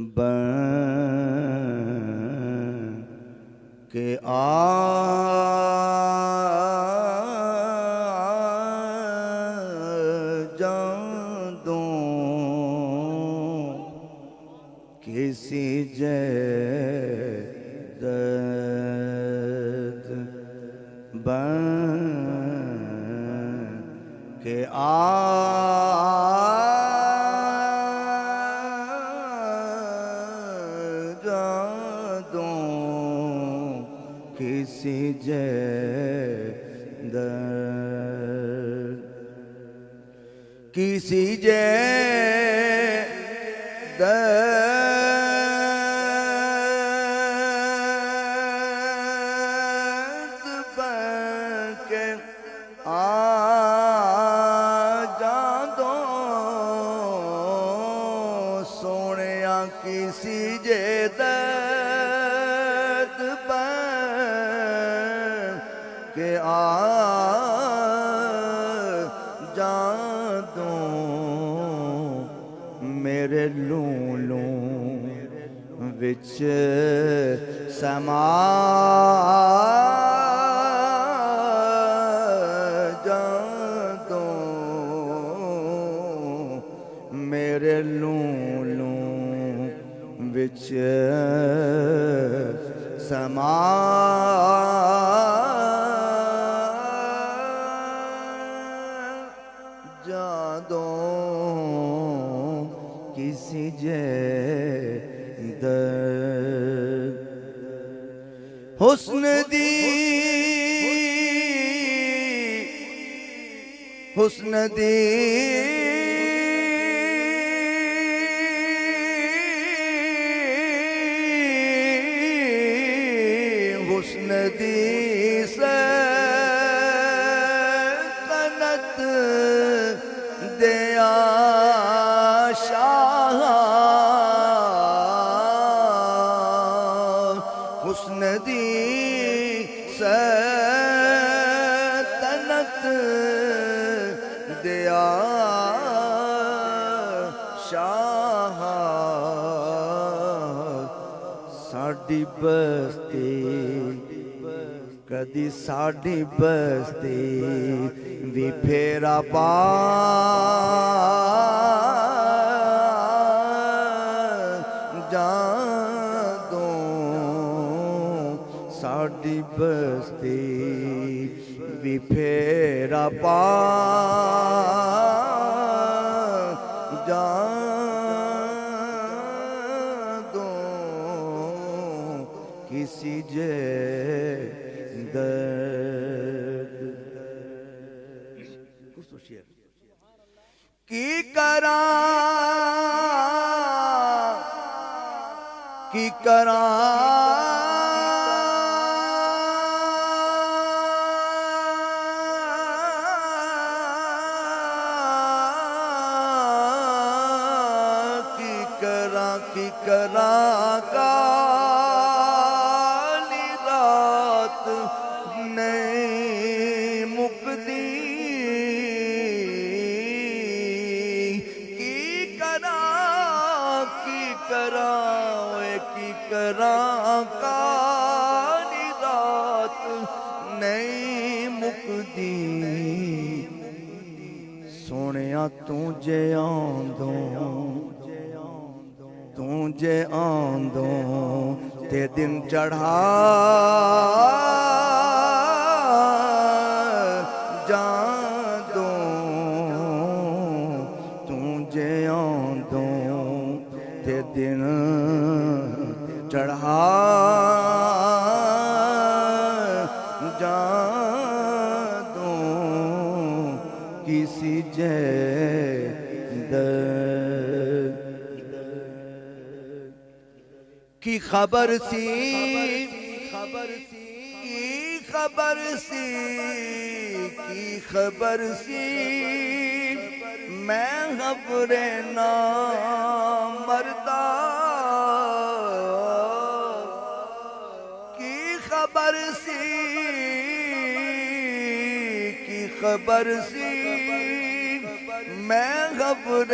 بن کے جاندوں کسی جدت بن کے جاندوں کسی جدت کسی جدت بن کے جاندوں سونیا کسی جدت بن کے جاندوں میرے لولوں وچ سما جاندوں میرے لولوں وچ سما جاندوں کسی جدت حسن دی سلطنت دیا شاہ حسن دی سلطنت دیا شاہ ساڈی بستی کدی ساڈی بستی بھی پھیرا پا جاندوں ساڈی بستی بھی پھیرا پا جاندوں کسی جدت کی کراں کالی رات نہیں مکدی کی کراں کالی رات نہیں مکدی سونیا تجھے آندوں تے دن چڑھا جاندوں تجھے آندوں تے دن چڑھا جاندوں کسی جدت کی خبر سی میں خبر نامردہ کی خبر سی میں خبر